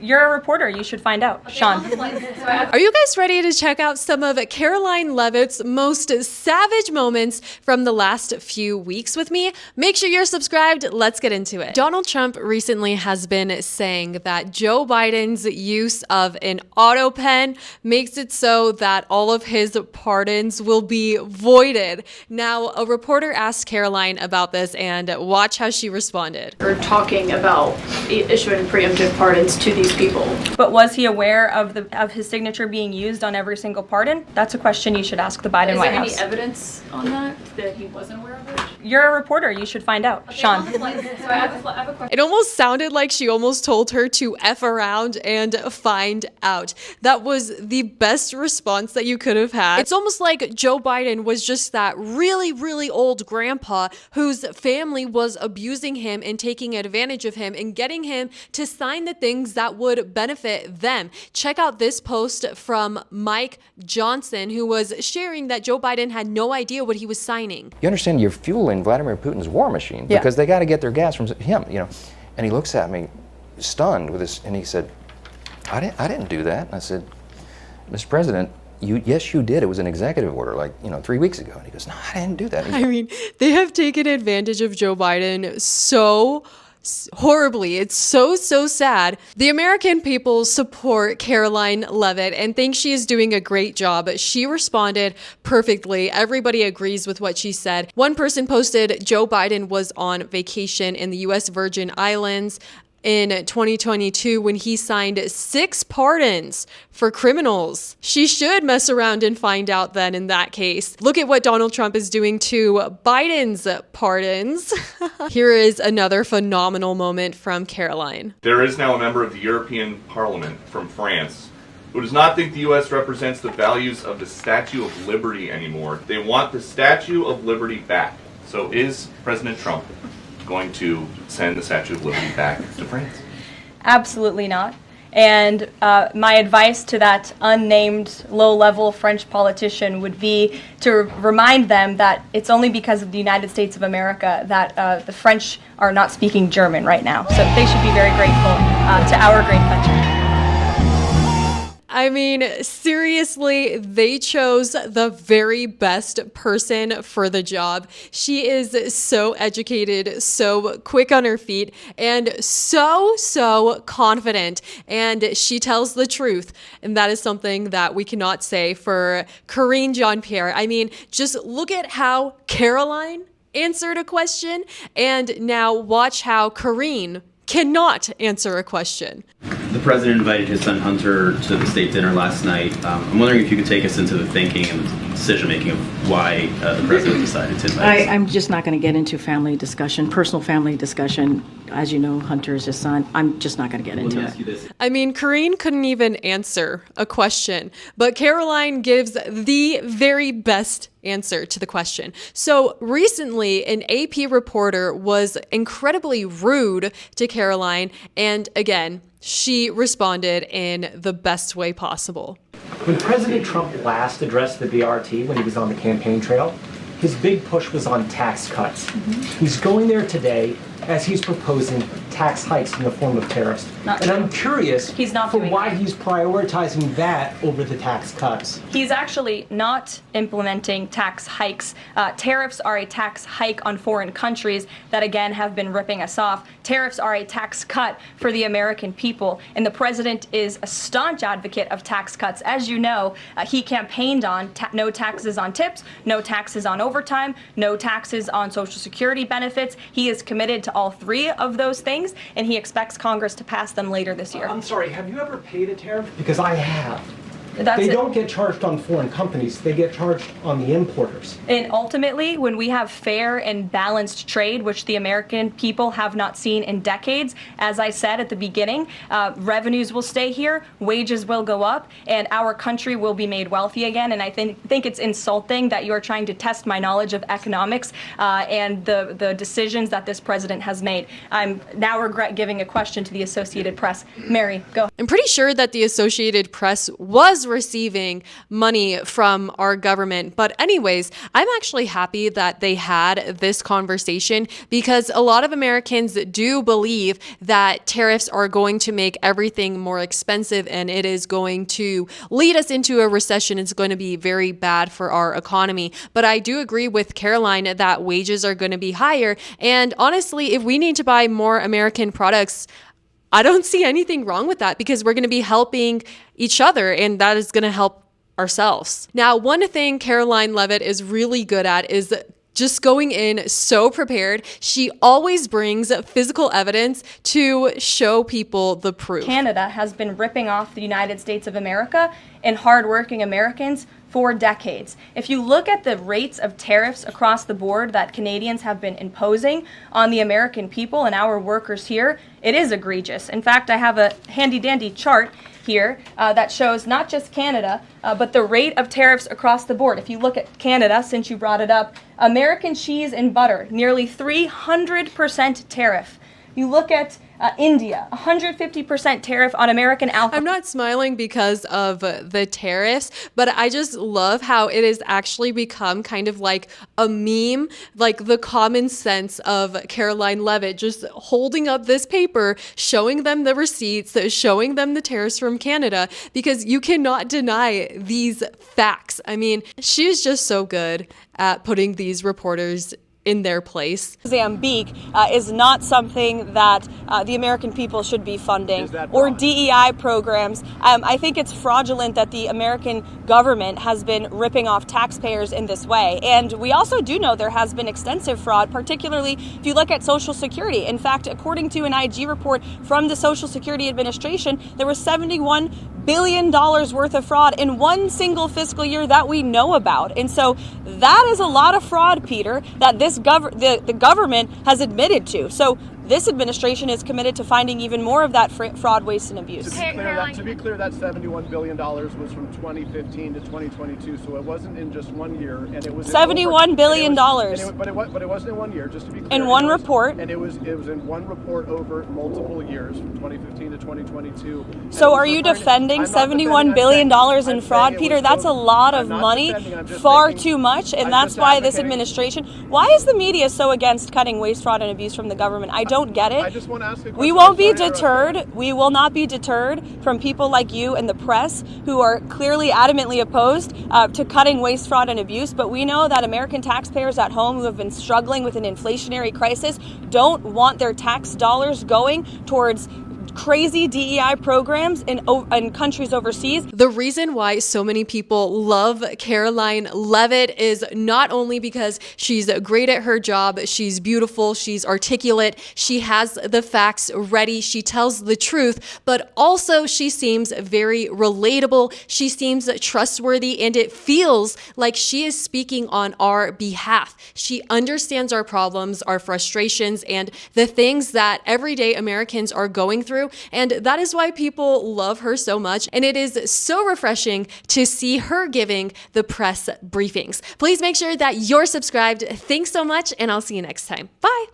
You're a reporter. You should find out. Sean. Are you guys ready to check out some of Karoline Leavitt's most savage moments from the last few weeks with me? Make sure you're subscribed. Let's get into it. Donald Trump recently has been saying that Joe Biden's use of an auto pen makes it so that all of his pardons will be voided. Now, a reporter asked Karoline about this, and watch how she responded. We're talking about issuing preemptive pardons to these people. But was he aware of his signature being used on every single pardon? That's a question you should ask the Biden White House. Is there any evidence on that he wasn't aware of it? You're a reporter. You should find out. Sean. So I have a question. It almost sounded like she almost told her to F around and find out. That was the best response that you could have had. It's almost like Joe Biden was just that really, really old grandpa whose family was abusing him and taking advantage of him and getting him to sign the things that would benefit them. Check out this post from Mike Johnson, who was sharing that Joe Biden had no idea what he was signing. You understand you're fueling Vladimir Putin's war machine because they got to get their gas from him, you know. And he looks at me stunned with this, and he said, I didn't do that. And I said, Mr. President, yes, you did. It was an executive order, 3 weeks ago. And he goes, no, I didn't do that. I mean, they have taken advantage of Joe Biden so horribly. It's so sad. The American people support Karoline Leavitt and think she is doing a great job. She responded perfectly. Everybody agrees with what she said. One person posted Joe Biden was on vacation in the U.S. Virgin Islands in 2022 when he signed 6 pardons for criminals. She should mess around and find out then in that case. Look at what Donald Trump is doing to Biden's pardons. Here is another phenomenal moment from Karoline. There is now a member of the European Parliament from France who does not think the U.S. represents the values of the Statue of Liberty anymore. They want the Statue of Liberty back. So is President Trump going to send the Statue of Liberty back to France? Absolutely not. And my advice to that unnamed low-level French politician would be to remind them that it's only because of the United States of America that the French are not speaking German right now. So they should be very grateful to our great country. I mean, seriously, they chose the very best person for the job. She is so educated, so quick on her feet, and so confident. And she tells the truth. And that is something that we cannot say for Karine Jean-Pierre. I mean, just look at how Karoline answered a question, and now watch how Karine cannot answer a question. The president invited his son Hunter to the state dinner last night. I'm wondering if you could take us into the thinking and the decision-making of why the president decided to invite us. I'm just not going to get into family discussion, personal family discussion. As you know, Hunter is his son. I'm just not going to get into it. I mean, Karine couldn't even answer a question, but Karoline gives the very best answer to the question. So recently, an AP reporter was incredibly rude to Karoline, and again, she responded in the best way possible. When President Trump last addressed the BRT when he was on the campaign trail, his big push was on tax cuts. He's going there today as he's proposing tax hikes in the form of tariffs. And I'm curious for why he's prioritizing that over the tax cuts. He's actually not implementing tax hikes. Tariffs are a tax hike on foreign countries that, again, have been ripping us off. Tariffs are a tax cut for the American people. And the president is a staunch advocate of tax cuts. As you know, he campaigned on no taxes on tips, no taxes on overtime, no taxes on Social Security benefits. He is committed to all 3 of those things, and he expects Congress to pass them later this year. I'm sorry, have you ever paid a tariff? Because I have. That's They it. don't get charged on foreign companies, they get charged on the importers. And ultimately, when we have fair and balanced trade, which the American people have not seen in decades, as I said at the beginning, revenues will stay here, wages will go up, and our country will be made wealthy again. And I think it's insulting that you are trying to test my knowledge of economics and the decisions that this president has made. I'm now regret giving a question to the Associated Press. Mary, go. I'm pretty sure that the Associated Press was as receiving money from our government. But anyways, I'm actually happy that they had this conversation because a lot of Americans do believe that tariffs are going to make everything more expensive and it is going to lead us into a recession. It's going to be very bad for our economy. But I do agree with Caroline that wages are going to be higher. And honestly, if we need to buy more American products, I don't see anything wrong with that because we're going to be helping each other and that is going to help ourselves. Now, one thing Karoline Leavitt is really good at is just going in so prepared. She always brings physical evidence to show people the proof. Canada has been ripping off the United States of America and hardworking Americans for decades. If you look at the rates of tariffs across the board that Canadians have been imposing on the American people and our workers here, it is egregious. In fact, I have a handy-dandy chart here that shows not just Canada, but the rate of tariffs across the board. If you look at Canada, since you brought it up, American cheese and butter, nearly 300% tariff. You look at India, 150% tariff on American alcohol. I'm not smiling because of the tariffs, but I just love how it has actually become kind of like a meme, like the common sense of Karoline Leavitt just holding up this paper, showing them the receipts, showing them the tariffs from Canada, because you cannot deny these facts. I mean, she is just so good at putting these reporters in their place. Mozambique is not something that the American people should be funding, or DEI programs. I think it's fraudulent that the American government has been ripping off taxpayers in this way. And we also do know there has been extensive fraud, particularly if you look at Social Security. In fact, according to an IG report from the Social Security Administration, there was $71 billion worth of fraud in one single fiscal year that we know about. And so that is a lot of fraud, Peter, that the government has admitted to. So this administration is committed to finding even more of that fraud, waste, and abuse. To be clear, that $71 billion was from 2015 to 2022, so it wasn't in just 1 year, and it was $71 billion. But it wasn't in 1 year, just to be clear. In one report. And it was in one report over multiple years, from 2015 to 2022. So are you defending $71 billion in fraud, Peter? That's a lot of money, far too much, and that's why this administration. Why is the media so against cutting waste, fraud, and abuse from the government? I don't get it. I just want to ask a question. We won't be deterred. We will not be deterred from people like you and the press who are clearly adamantly opposed to cutting waste, fraud, and abuse. But we know that American taxpayers at home who have been struggling with an inflationary crisis don't want their tax dollars going towards crazy DEI programs in countries overseas. The reason why so many people love Karoline Leavitt is not only because she's great at her job, she's beautiful, she's articulate, she has the facts ready, she tells the truth, but also she seems very relatable, she seems trustworthy, and it feels like she is speaking on our behalf. She understands our problems, our frustrations, and the things that everyday Americans are going through. And that is why people love her so much. And it is so refreshing to see her giving the press briefings. Please make sure that you're subscribed. Thanks so much, and I'll see you next time. Bye.